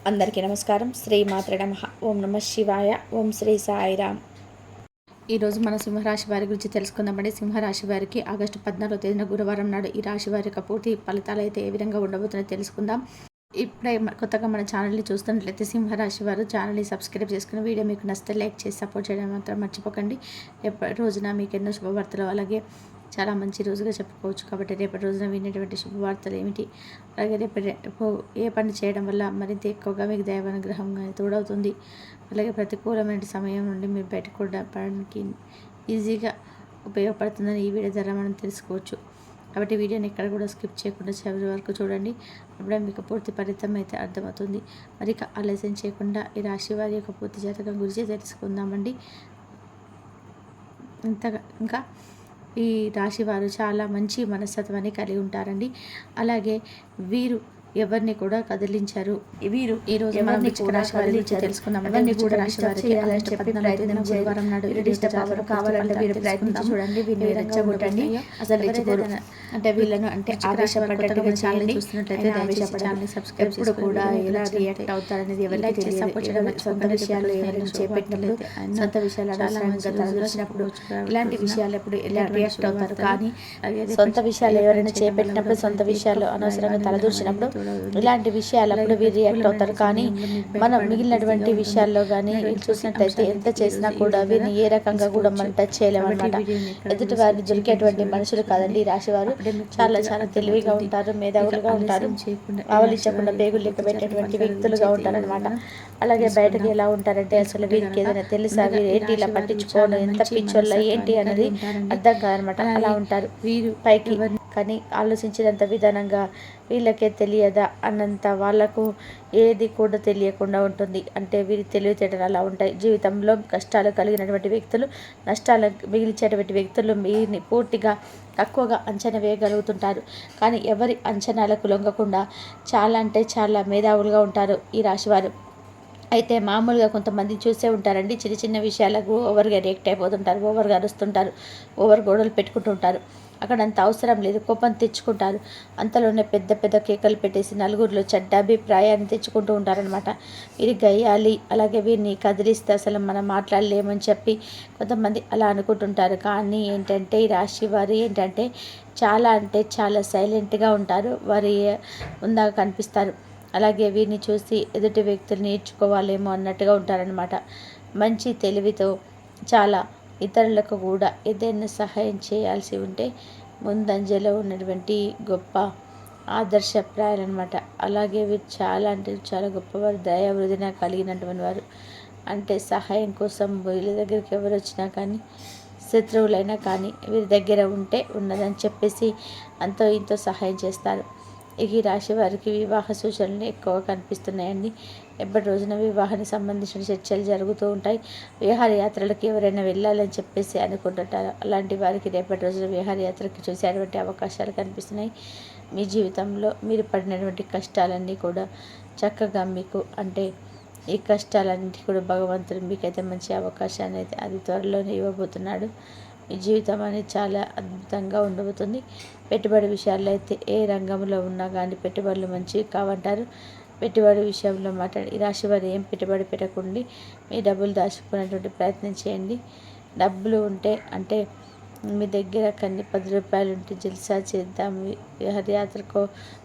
అందరికీ నమస్కారం. శ్రీమాత్రే నమః. ఓం నమః శివాయ. ఓం శ్రీ సాయిరామ్. ఈరోజు మన సింహరాశి వారి గురించి తెలుసుకుందామండి. సింహరాశి వారికి ఆగస్టు 14వ తేదీన గురువారం నాడు ఈ రాశి వారి యొక్క పూర్తి ఫలితాలు అయితే ఏ విధంగా ఉండబోతున్నాయో తెలుసుకుందాం. ఇప్పుడే కొత్తగా మన ఛానల్ని చూస్తున్నట్లయితే సింహరాశి వారు ఛానల్ని సబ్స్క్రైబ్ చేసుకుని వీడియో మీకు నచ్చితే లైక్ చేసి సపోర్ట్ చేయడం మాత్రం మర్చిపోకండి. రేపటి రోజున మీకు ఎన్నో శుభవార్తలు, అలాగే చాలా మంచి రోజుగా చెప్పుకోవచ్చు. కాబట్టి రేపటి రోజున వినేటువంటి శుభవార్తలు ఏమిటి, అలాగే రేపు ఏ పని చేయడం వల్ల మరింత ఎక్కువగా మీకు దైవానుగ్రహం తోడవుతుంది, అలాగే ప్రతికూలమైన సమయం నుండి మీరు బయటపడడానికి ఈజీగా ఉపయోగపడుతుందని ఈ వీడియో ద్వారా మనం తెలుసుకోవచ్చు. కాబట్టి వీడియోని ఎక్కడ కూడా స్కిప్ చేయకుండా చివరి వరకు చూడండి. అప్పుడే మీకు పూర్తి ఫలితం అయితే అర్థమవుతుంది. మరి ఆలస్యం చేయకుండా ఈ రాశి వారి యొక్క పూర్తి జాతకం గురించి తెలుసుకుందామండి. ఇంకా ఈ రాశి వారు చాలా మంచి మనస్తత్వాన్ని కలిగి ఉంటారండి. అలాగే వీరు ఎవరిని కూడా కదిలించారు. వీరు ఈ రోజు మనం రాశి వారి గురించి తెలుసుకుందాం. ఎవరిని కూడా రాశి వారికి గురువారం నాడు కావాలంటే వీరు ప్రయత్నించి చూడండి. వీరిని రెచ్చగొట్టండి, అసలు రెచ్చగొట్టు అంటే వీళ్ళను అంటే ఆవేశపడేట్టుగా చేయండి. చూస్తున్నట్లయితే ఛానల్ని సబ్స్క్రైబ్ ఎప్పుడు కూడా ఎలా రియాక్ట్ అవుతారనేది ఎవరికి తెలియదు. సొంత విషయాలు ఏమైనా చేపట్టినప్పుడు, సొంత విషయాలు తలదూసినప్పుడు, ఇలాంటి విషయాలు ఎప్పుడు ఎలా రియాక్ట్ అవుతారు. కానీ సొంత విషయాలు ఎవరైనా చేపట్టినప్పుడు, సొంత విషయాలు అనవసరంగా తలదూసినప్పుడు, ఇలాంటి విషయాలప్పుడు వీరు రియాక్ట్ అవుతారు. కానీ మనం మిగిలినటువంటి విషయాల్లో కానీ వీళ్ళు చూసినట్లయితే ఎంత చేసినా కూడా వీరిని ఏ రకంగా కూడా మనం టచ్ చేయలేమన్నమాట. ఎదుటి వారిని దొరికేటువంటి మనుషులు కాదండి ఈ రాశి వారు. చాలా చాలా తెలివిగా ఉంటారు, మేధావులుగా ఉంటారు, ఆవలించకుండా పేగులు లెక్క పెట్టేటువంటి వ్యక్తులుగా ఉంటారనమాట. అలాగే బయటకు ఎలా ఉంటారంటే అసలు వీరికి ఏదైనా తెలుసా, వీరు ఏంటి ఇలా పట్టించుకోవడం, ఎంత పిచ్చోళ్ళ ఏంటి అనేది అర్థం కాదనమాట. అలా ఉంటారు వీరు పైకి, కానీ ఆలోచించినంత విధానంగా వీళ్ళకే తెలియదా అన్నంత వాళ్ళకు ఏది కూడా తెలియకుండా ఉంటుంది. అంటే వీరి తెలివితేటలు అలా ఉంటాయి. జీవితంలో కష్టాలు కలిగినటువంటి వ్యక్తులు, నష్టాలు మిగిల్చేటువంటి వ్యక్తులు వీరిని పూర్తిగా తక్కువగా అంచనా వేయగలుగుతుంటారు. కానీ ఎవరి అంచనాలకు లొంగకుండా చాలా అంటే చాలా మేధావులుగా ఉంటారు ఈ రాశివారు. అయితే మామూలుగా కొంతమంది చూసే ఉంటారండి, చిన్న చిన్న విషయాలకు ఓవర్గా రియాక్ట్ అయిపోతుంటారు, ఓవర్గా అరుస్తుంటారు, ఓవర్ గొడవలు పెట్టుకుంటుంటారు. అక్కడ అంత అవసరం లేదు, కోపం తెచ్చుకుంటారు. అంతలోనే పెద్ద పెద్ద కేకలు పెట్టేసి నలుగురిలో చెడ్డ అభిప్రాయాన్ని తెచ్చుకుంటూ ఉంటారనమాట. వీరి గయ్యాలి, అలాగే వీరిని కదిలిస్తే అసలు మనం మాట్లాడలేమని చెప్పి కొంతమంది అలా అనుకుంటుంటారు. కానీ ఏంటంటే ఈ రాశి వారు ఏంటంటే చాలా అంటే చాలా సైలెంట్గా ఉంటారు, వారి ఉందాక కనిపిస్తారు. అలాగే వీరిని చూసి ఎదుటి వ్యక్తులు నేర్చుకోవాలేమో అన్నట్టుగా ఉంటారనమాట. మంచి తెలివితో చాలా ఇతరులకు కూడా ఏదైనా సహాయం చేయాల్సి ఉంటే ముందంజలో ఉన్నటువంటి గొప్ప ఆదర్శప్రాయాలన్నమాట. అలాగే వీరు చాలా అంటే చాలా గొప్పవారు, దయావృధిన కలిగినటువంటి వారు. అంటే సహాయం కోసం వీళ్ళ దగ్గరికి ఎవరు వచ్చినా కానీ, శత్రువులైనా కానీ వీరి దగ్గర ఉంటే ఉన్నదని చెప్పేసి అంతో ఇంతో సహాయం చేస్తారు. ఈ రాశి వారికి వివాహ సూచనలు ఎక్కువగా కనిపిస్తున్నాయండి. ఎప్పటి రోజున వివాహానికి సంబంధించిన చర్చలు జరుగుతూ ఉంటాయి. విహారయాత్రలకు ఎవరైనా వెళ్ళాలని చెప్పేసి అనుకుంటుంటారు. అలాంటి వారికి రేపటి రోజున విహారయాత్రకి చూసేటువంటి అవకాశాలు కనిపిస్తున్నాయి. మీ జీవితంలో మీరు పడినటువంటి కష్టాలన్నీ కూడా చక్కగా మీకు అంటే ఈ కష్టాలన్నింటి కూడా భగవంతుడు మీకైతే మంచి అవకాశాన్ని అయితే అది త్వరలోనే ఇవ్వబోతున్నాడు. మీ జీవితం అనేది చాలా అద్భుతంగా ఉండబోతుంది. పెట్టుబడి విషయాల్లో అయితే ఏ రంగంలో ఉన్నా కానీ పెట్టుబడులు మంచివి కావంటారు. పెట్టుబడి విషయంలో మాట్లాడి ఈ రాశి వారు ఏం పెట్టుబడి పెట్టకండి, మీ డబ్బులు దాచుకునేటువంటి ప్రయత్నం చేయండి. డబ్బులు ఉంటే అంటే మీ దగ్గర కొన్ని 10 రూపాయలు ఉంటే జల్సా చేద్దాం, విహారయాత్రకో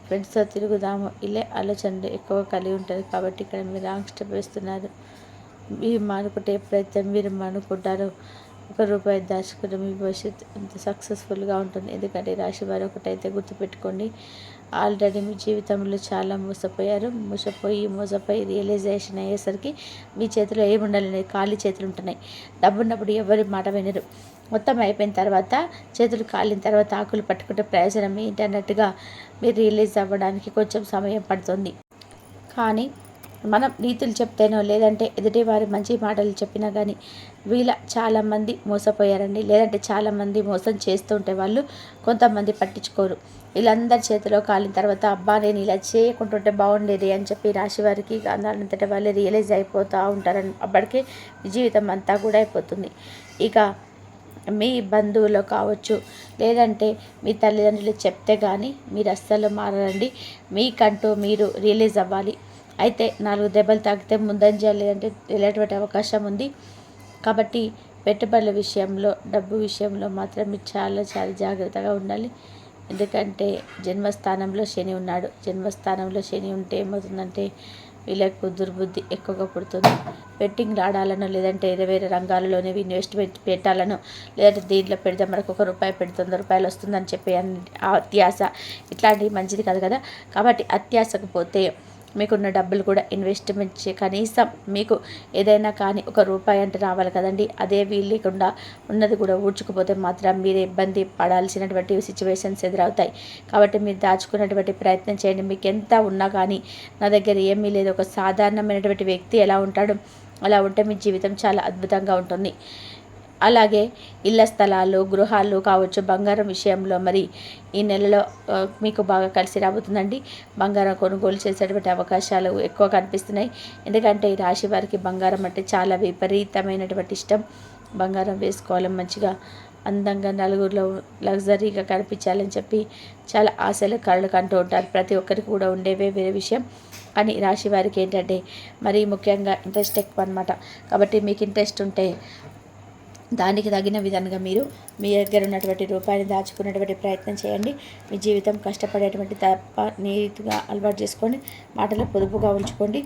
ఫ్రెండ్స్తో తిరుగుదాము, ఇలా ఆలోచనలు ఎక్కువ కలిగి ఉంటుంది. కాబట్టి ఇక్కడ మీరు రాంగ్ స్టెప్ వేస్తున్నారు. మీరు మానుకుంటే ఎప్పుడైతే మీరు మానుకుంటారో ₹1 దాచుకుని మీ భవిష్యత్తు అంత సక్సెస్ఫుల్గా ఉంటుంది. ఎందుకంటే రాశి వారు ఒకటైతే గుర్తుపెట్టుకోండి, ఆల్రెడీ మీ జీవితంలో చాలా మోసపోయి రియలైజేషన్ అయ్యేసరికి మీ చేతిలో ఏముండాలి, ఖాళీ చేతులు ఉంటున్నాయి. డబ్బు ఉన్నప్పుడు ఎవరి మాట వినరు. మొత్తం అయిపోయిన తర్వాత, చేతులు కాలిన తర్వాత ఆకులు పట్టుకుంటే ప్రయోజనం ఏంటి అన్నట్టుగా మీరు రియలైజ్ అవ్వడానికి కొంచెం సమయం పడుతుంది. కానీ మనం నీతులు చెప్తేనో లేదంటే ఎదుటి వారి మంచి మాటలు చెప్పినా కానీ వీళ్ళ చాలామంది మోసపోయారండి. లేదంటే చాలామంది మోసం చేస్తూ ఉంటే వాళ్ళు కొంతమంది పట్టించుకోరు. వీళ్ళందరి చేతిలో కాలిన తర్వాత అబ్బా నేను ఇలా చేయకుంటుంటే బాగుండేది అని చెప్పి రాశి వారికి అంతటా వాళ్ళు రియలైజ్ అయిపోతూ ఉంటారని అప్పటికే జీవితం అంతా కూడా అయిపోతుంది. ఇక మీ బంధువులు కావచ్చు, లేదంటే మీ తల్లిదండ్రులు చెప్తే కానీ మీరు అస్సలు మారండి. మీకంటూ మీరు రియలైజ్ అవ్వాలి. అయితే 4 దెబ్బలు తాకితే ముందంజ లేదంటే వెళ్ళేటువంటి అవకాశం ఉంది. కాబట్టి పెట్టుబడుల విషయంలో, డబ్బు విషయంలో మాత్రం మీరు చాలా చాలా జాగ్రత్తగా ఉండాలి. ఎందుకంటే జన్మస్థానంలో శని ఉన్నాడు. జన్మస్థానంలో శని ఉంటే ఏమవుతుందంటే వీళ్ళకు దుర్బుద్ధి ఎక్కువగా పుడుతుంది. బెట్టింగ్లు ఆడాలనో లేదంటే వేరే వేరే రంగాలలోనే ఇన్వెస్ట్మెంట్ పెట్టాలనో లేదంటే దీంట్లో పెడితే మనకు ₹1 పెడితే ₹100 వస్తుందని చెప్పి అత్యాశ ఇట్లాంటివి మంచిది కాదు కదా. కాబట్టి అత్యాశకు పోతే మీకున్న డబ్బులు కూడా ఇన్వెస్ట్మెంట్ కనీసం మీకు ఏదైనా కానీ ₹1 అంటే రావాలి కదండి. అదే వీలు లేకుండా ఉన్నది కూడా ఊడ్చుకుపోతే మాత్రం మీరే ఇబ్బంది పడాల్సినటువంటి సిచ్యువేషన్స్ ఎదురవుతాయి. కాబట్టి మీరు దాచుకున్నటువంటి ప్రయత్నం చేయండి. మీకు ఎంత ఉన్నా కానీ నా దగ్గర ఏమీ లేదు, ఒక సాధారణమైనటువంటి వ్యక్తి ఎలా ఉంటాడు అలా ఉంటే మీ జీవితం చాలా అద్భుతంగా ఉంటుంది. అలాగే ఇళ్ల స్థలాలు, గృహాలు కావచ్చు, బంగారం విషయంలో మరి ఈ నెలలో మీకు బాగా కలిసి రాబోతుందండి. బంగారం కొనుగోలు చేసేటువంటి అవకాశాలు ఎక్కువ కనిపిస్తున్నాయి. ఎందుకంటే ఈ రాశి వారికి బంగారం అంటే చాలా విపరీతమైనటువంటి ఇష్టం. బంగారం వేసుకోవాలి, మంచిగా అందంగా నలుగురిలో లగ్జరీగా కనిపించాలని చెప్పి చాలా ఆశలు కళ్ళు కంటూ ఉంటారు. ప్రతి ఒక్కరికి కూడా ఉండేవే వేరే విషయం. కానీ రాశి వారికి ఏంటంటే మరీ ముఖ్యంగా ఇంట్రెస్ట్ ఎక్కువ అనమాట. కాబట్టి మీకు ఇంట్రెస్ట్ ఉంటే దానికి తగిన విధంగా మీరు మీ దగ్గర ఉన్నటువంటి రూపాయిని దాచుకునేటువంటి ప్రయత్నం చేయండి. మీ జీవితం కష్టపడేటువంటి తప్ప నీట్గా అలవాటు చేసుకోండి. మాటలు పొదుపుగా ఉంచుకోండి.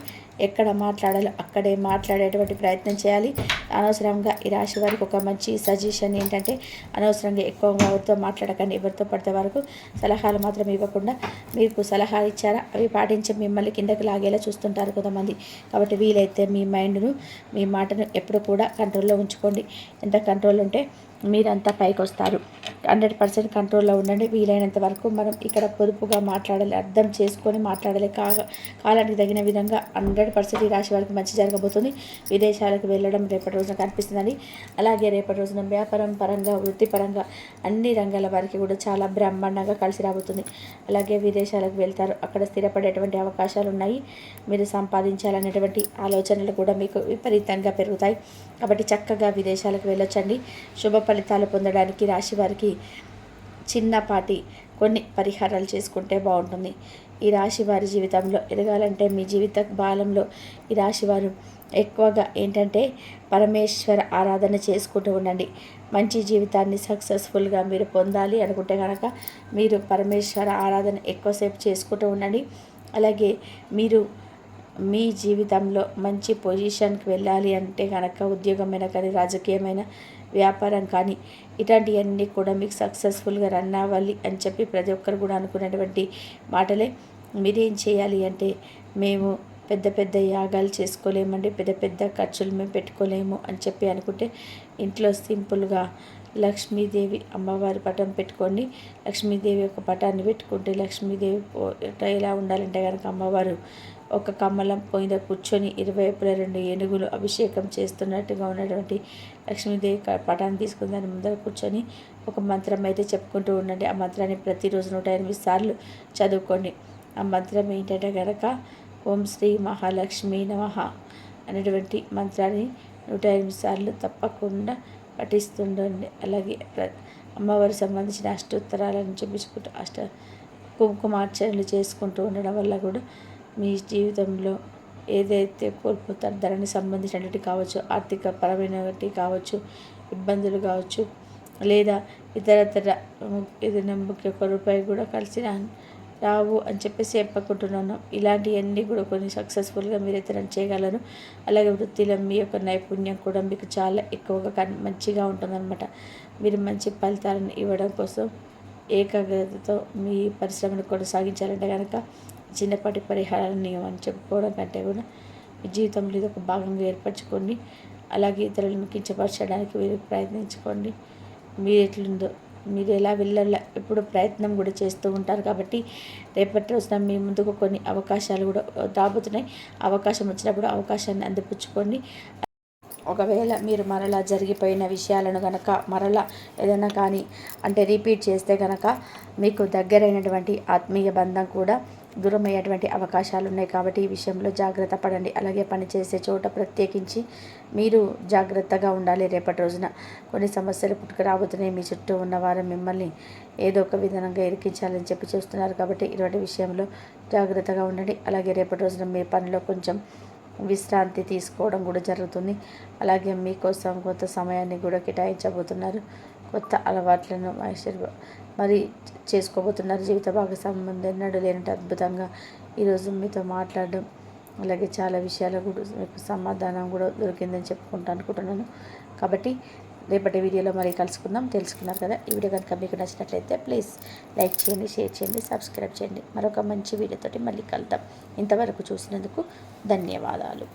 ఎక్కడ మాట్లాడాలో అక్కడే మాట్లాడేటువంటి ప్రయత్నం చేయాలి. అనవసరంగా ఈ రాశి వారికి ఒక మంచి సజెషన్ ఏంటంటే అనవసరంగా ఎక్కువగా ఎవరితో మాట్లాడకండి. ఎవరితో పడితే వరకు సలహాలు మాత్రం ఇవ్వకుండా మీకు సలహాలు ఇచ్చారా అవి పాటించి మిమ్మల్ని కిందకి లాగేలా చూస్తుంటారు కొంతమంది. కాబట్టి వీలైతే మీ మైండ్ను, మీ మాటను ఎప్పుడు కూడా కంట్రోల్లో ఉంచుకోండి. ఎంత కంట్రోల్ ఉంటే మీరంతా పైకి వస్తారు. 100% కంట్రోల్లో ఉండండి. వీలైనంత వరకు మనం ఇక్కడ పొదుపుగా మాట్లాడాలి, అర్థం చేసుకొని మాట్లాడాలి. కాలానికి తగిన విధంగా 100% ఈ రాశి వారికి మంచి జరగబోతుంది. విదేశాలకు వెళ్ళడం రేపటి రోజున కనిపిస్తుందని. అలాగే రేపటి రోజున వ్యాపారం పరంగా, వృత్తిపరంగా అన్ని రంగాల వారికి కూడా చాలా బ్రహ్మాండంగా కలిసి రాబోతుంది. అలాగే విదేశాలకు వెళ్తారు, అక్కడ స్థిరపడేటువంటి అవకాశాలు ఉన్నాయి. మీరు సంపాదించాలనేటువంటి ఆలోచనలు కూడా మీకు విపరీతంగా పెరుగుతాయి. కాబట్టి చక్కగా విదేశాలకు వెళ్ళొచ్చండి. శుభ ఫలితాలు పొందడానికి రాశి వారికి చిన్నపాటి కొన్ని పరిహారాలు చేసుకుంటే బాగుంటుంది. ఈ రాశి వారి జీవితంలో ఎదగాలంటే మీ జీవిత బాలంలో ఈ రాశి వారు ఎక్కువగా ఏంటంటే పరమేశ్వర ఆరాధన చేసుకుంటూ ఉండండి. మంచి జీవితాన్ని సక్సెస్ఫుల్గా మీరు పొందాలి అనుకుంటే కనుక మీరు పరమేశ్వర ఆరాధన ఎక్కువసేపు చేసుకుంటూ ఉండండి. అలాగే మీరు మీ జీవితంలో మంచి పొజిషన్కి వెళ్ళాలి అంటే కనుక ఉద్యోగమైన కానీ, రాజకీయమైన, వ్యాపారం కానీ ఇట్లాంటివన్నీ కూడా మీకు సక్సెస్ఫుల్గా రన్ అవ్వాలి అని చెప్పి ప్రతి ఒక్కరు కూడా అనుకునేటువంటి మాటలే. మీరేం చేయాలి అంటే మేము పెద్ద పెద్ద యాగాలు చేసుకోలేమండి, పెద్ద పెద్ద ఖర్చులు మేము పెట్టుకోలేము అని చెప్పి అనుకుంటే ఇంట్లో సింపుల్గా లక్ష్మీదేవి అమ్మవారి పటం పెట్టుకోండి. లక్ష్మీదేవి ఒక పటాన్ని పెట్టుకుంటే లక్ష్మీదేవి ఎలా ఉండాలంటే కనుక అమ్మవారు ఒక కమలం మీద కూర్చొని ఇరువైపులా 2 ఏనుగులు అభిషేకం చేస్తున్నట్టుగా ఉన్నటువంటి లక్ష్మీదేవి పటాన్ని తీసుకుని దాని ముందర కూర్చొని ఒక మంత్రం అయితే చెప్పుకుంటూ ఉండండి. ఆ మంత్రాన్ని ప్రతిరోజు 108 సార్లు చదువుకోండి. ఆ మంత్రం ఏంటంటే కనుక ఓం శ్రీ మహాలక్ష్మీ నమః అనేటువంటి మంత్రాన్ని 108 సార్లు తప్పకుండా పఠిస్తుండండి. అలాగే అమ్మవారికి సంబంధించిన అష్టోత్తరాలను చూపించుకుంటూ కుంకుమార్చనలు చేసుకుంటూ ఉండడం వల్ల కూడా మీ జీవితంలో ఏదైతే కోల్పోతారో దానికి సంబంధించినటువంటి కావచ్చు, ఆర్థిక పరమైనటువంటి కావచ్చు, ఇబ్బందులు కావచ్చు, లేదా ఇతరతర ఏదైనా ₹1 కూడా కలిసి రావు అని చెప్పేసి చెప్పకుంటున్నాను. ఇలాంటివన్నీ కూడా కొన్ని సక్సెస్ఫుల్గా మీరైతే రన్ చేయగలరు. అలాగే వృత్తిలో మీ యొక్క నైపుణ్యం కూడా మీకు చాలా ఎక్కువగా మంచిగా ఉంటుందన్నమాట. మీరు మంచి ఫలితాలను ఇవ్వడం కోసం ఏకాగ్రతతో మీ పరిశ్రమను కొనసాగించాలంటే కనుక చిన్నపాటి పరిహారాలను అని చెప్పుకోవడం కంటే కూడా మీ జీవితంలో ఇది ఒక భాగంగా ఏర్పరచుకోండి. అలాగే ఇతరులను కించపరచడానికి మీరు ప్రయత్నించుకోండి. మీరు ఎట్లుందో మీరు ఎలా వెళ్ళాల ఎప్పుడు ప్రయత్నం కూడా చేస్తూ ఉంటారు. కాబట్టి రేపటి రోజున మీ ముందుకు కొన్ని అవకాశాలు కూడా రాబోతున్నాయి. అవకాశం వచ్చినప్పుడు అవకాశాన్ని అందిపుచ్చుకోండి. ఒకవేళ మీరు మరలా జరిగిపోయిన విషయాలను కనుక మరలా ఏదైనా కానీ అంటే రిపీట్ చేస్తే కనుక మీకు దగ్గరైనటువంటి ఆత్మీయ బంధం కూడా దూరం అయ్యేటువంటి అవకాశాలు ఉన్నాయి. కాబట్టి ఈ విషయంలో జాగ్రత్త పడండి. అలాగే పనిచేసే చోట ప్రత్యేకించి మీరు జాగ్రత్తగా ఉండాలి. రేపటి రోజున కొన్ని సమస్యలు పుట్టుకురాబోతున్నాయి. మీ చుట్టూ ఉన్నవారు మిమ్మల్ని ఏదో ఒక విధానంగా ఇరికించాలని చెప్పి చూస్తున్నారు. కాబట్టి ఇటువంటి విషయంలో జాగ్రత్తగా ఉండండి. అలాగే రేపటి రోజున మీ పనిలో కొంచెం విశ్రాంతి తీసుకోవడం కూడా జరుగుతుంది. అలాగే మీకోసం కొత్త సమయాన్ని కూడా కేటాయించబోతున్నారు. కొత్త అలవాట్లను మరి చేసుకోబోతున్నారు. జీవిత భాగస్వామ్యం ఎన్నడూ లేనట్టు అద్భుతంగా ఈరోజు మీతో మాట్లాడడం, అలాగే చాలా విషయాలు కూడా మీకు సమాధానం కూడా దొరికిందని చెప్పుకుంటూ అనుకుంటున్నాను. కాబట్టి రేపటి వీడియోలో మరి కలుసుకుందాం. తెలుసుకున్నారు కదా. ఈ వీడియో కనుక మీకు నచ్చినట్లయితే ప్లీజ్ లైక్ చేయండి, షేర్ చేయండి, సబ్స్క్రైబ్ చేయండి. మరొక మంచి వీడియోతోటి మళ్ళీ కలుద్దాం. ఇంతవరకు చూసినందుకు ధన్యవాదాలు.